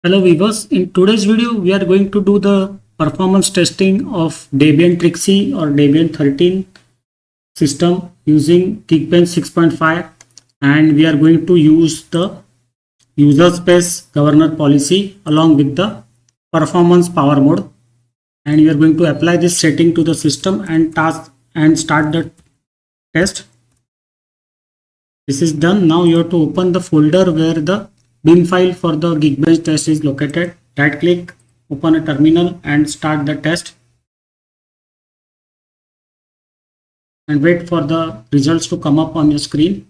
Hello viewers, in today's video we are going to do the performance testing of Debian Trixie or Debian 13 system using Geekbench 6.5, and we are going to use the user space governor policy along with the performance power mode, and we are going to apply this setting to the system and start the test. This is done. Now you have to open the folder where the bin file for the Geekbench test is located. Right click, open a terminal and start the test. And wait for the results to come up on your screen.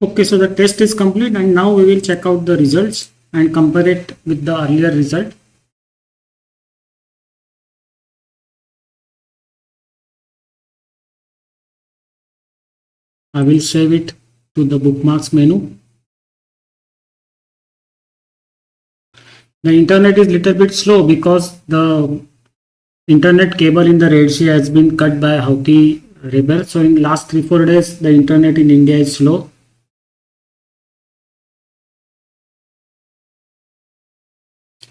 Okay, so the test is complete and now we will check out the results and compare it with the earlier result. I will save it to the bookmarks menu. The internet is little bit slow because the internet cable in the Red Sea has been cut by Houthi rebel. So in last 3-4 days, the internet in India is slow.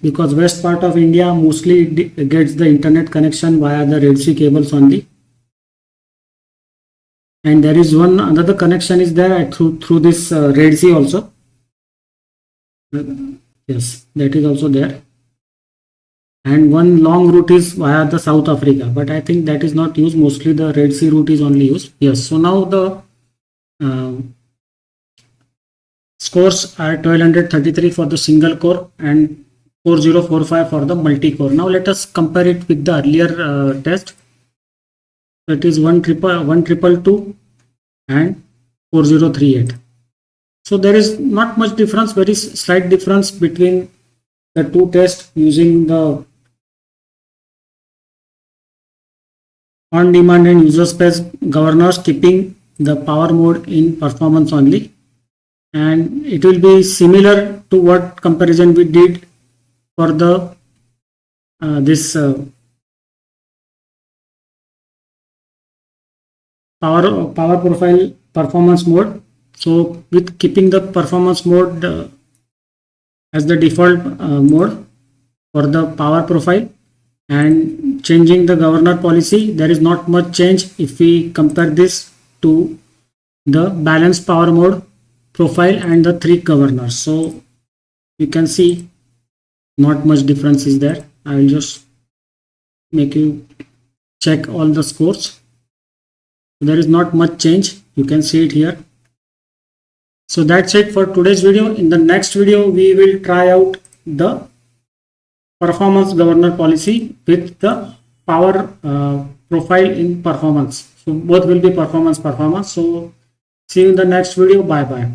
Because west part of India mostly gets the internet connection via the Red Sea cables only. And there is one another connection is there through this Red Sea also. Yes, that is also there. And one long route is via the South Africa, but I think that is not used. Mostly the Red Sea route is only used. Yes, so now the scores are 1233 for the single core and 4045 for the multi-core. Now let us compare it with the earlier test. That is 1222 and 4038. So there is not much difference, very slight difference between the two tests using the on-demand and user space governors, keeping the power mode in performance only. And it will be similar to what comparison we did for the power profile performance mode. So with keeping the performance mode as the default mode for the power profile and changing the governor policy, there is not much change if we compare this to the balanced power mode profile and the 3 governors. So you can see not much difference is there. I will just make you check all the scores. There is not much change. You can see it here. So that's it for today's video. In the next video, we will try out the performance governor policy with the power profile in performance. So both will be performance. So see you in the next video. Bye bye.